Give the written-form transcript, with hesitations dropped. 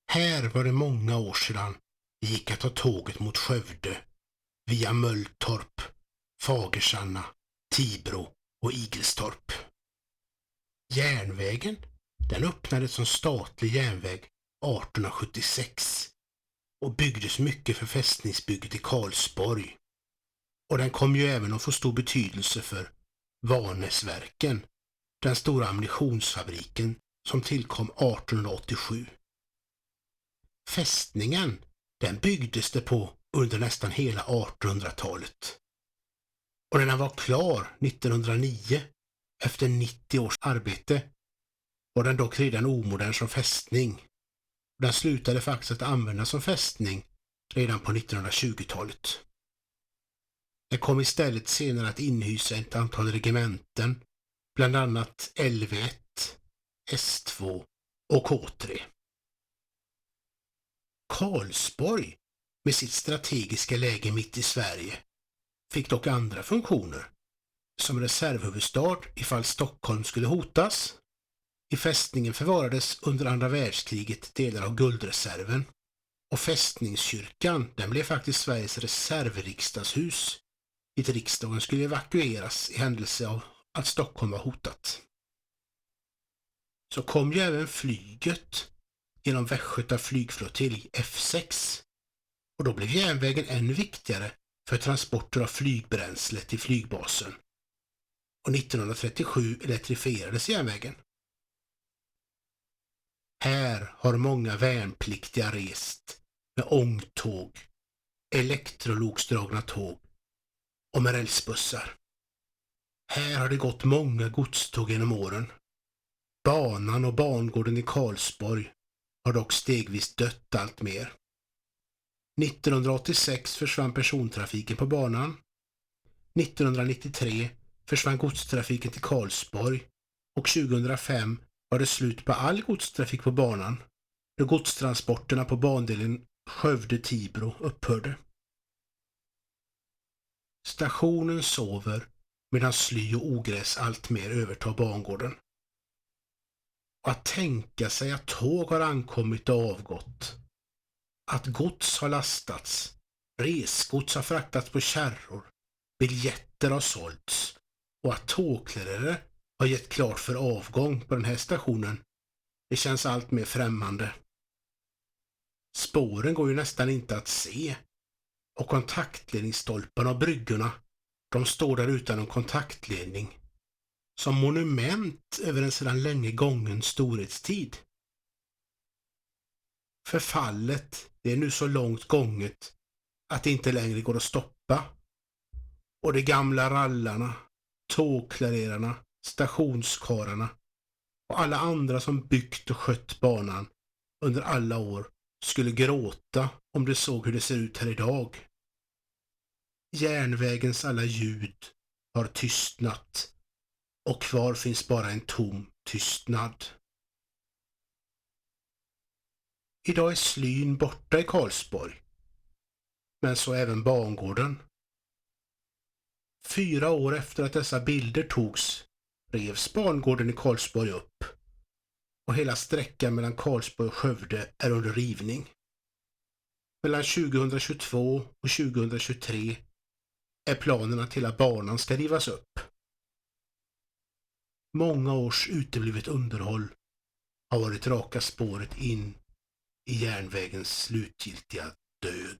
Här var det många år sedan det gick att ta tåget mot Skövde via Mölltorp, Fagersanna, Tibro och Igelstorp. Järnvägen, den öppnades som statlig järnväg 1876 och byggdes mycket för fästningsbygget i Karlsborg. Och den kom ju även att få stor betydelse för Vanäsverken, den stora ammunitionsfabriken som tillkom 1887. Fästningen, den byggdes det på under nästan hela 1800-talet. Och när den var klar 1909, efter 90 års arbete, var den dock redan omodern som fästning. Den slutade faktiskt att användas som fästning redan på 1920-talet. Den kom istället senare att inhysa ett antal regementen, bland annat LV1, S2 och K3. Karlsborg, med sitt strategiska läge mitt i Sverige, fick dock andra funktioner, som reservhuvudstad ifall Stockholm skulle hotas. I fästningen förvarades under andra världskriget delar av guldreserven, och fästningskyrkan, den blev faktiskt Sveriges reservriksdagshus, dit riksdagen skulle evakueras i händelse av att Stockholm var hotat. Så kom ju även flyget genom Västgöta flygflottilj F6, och då blev järnvägen ännu viktigare för transporter av flygbränsle till flygbasen. Och 1937 elektrifierades järnvägen. Här har många värnpliktiga rest med ångtåg, elektrologsdragna tåg och med rälsbussar. Här har det gått många godståg genom åren. Banan och bangården i Karlsborg har dock stegvis dött allt mer. 1986 försvann persontrafiken på banan. 1993 försvann godstrafiken till Karlsborg och 2005 var det slut på all godstrafik på banan då godstransporterna på bandelen Skövde-Tibro upphörde. Stationen sover medan sly och ogräs allt mer övertar bangården. Och att tänka sig att tåg har ankommit och avgått, att gods har lastats, resgods har fraktats på kärror, biljetter har sålts och att tågklarerare har gett klart för avgång på den här stationen, det känns allt mer främmande. Spåren går ju nästan inte att se och kontaktledningsstolparna och bryggorna, de står där utan en kontaktledning, som monument över en sedan länge gången storhetstid. Förfallet, det är nu så långt gånget att det inte längre går att stoppa. Och de gamla rallarna, tågklarerarna, stationskararna och alla andra som byggt och skött banan under alla år skulle gråta om de såg hur det ser ut här idag. Järnvägens alla ljud har tystnat och kvar finns bara en tom tystnad. Idag är slyn borta i Karlsborg, men så även bangården. 4 år efter att dessa bilder togs revs bangården i Karlsborg upp och hela sträckan mellan Karlsborg och Skövde är under rivning. Mellan 2022 och 2023 är planerna till att banan ska rivas upp. Många års uteblivet underhåll har varit raka spåret in i järnvägens slutgiltiga död.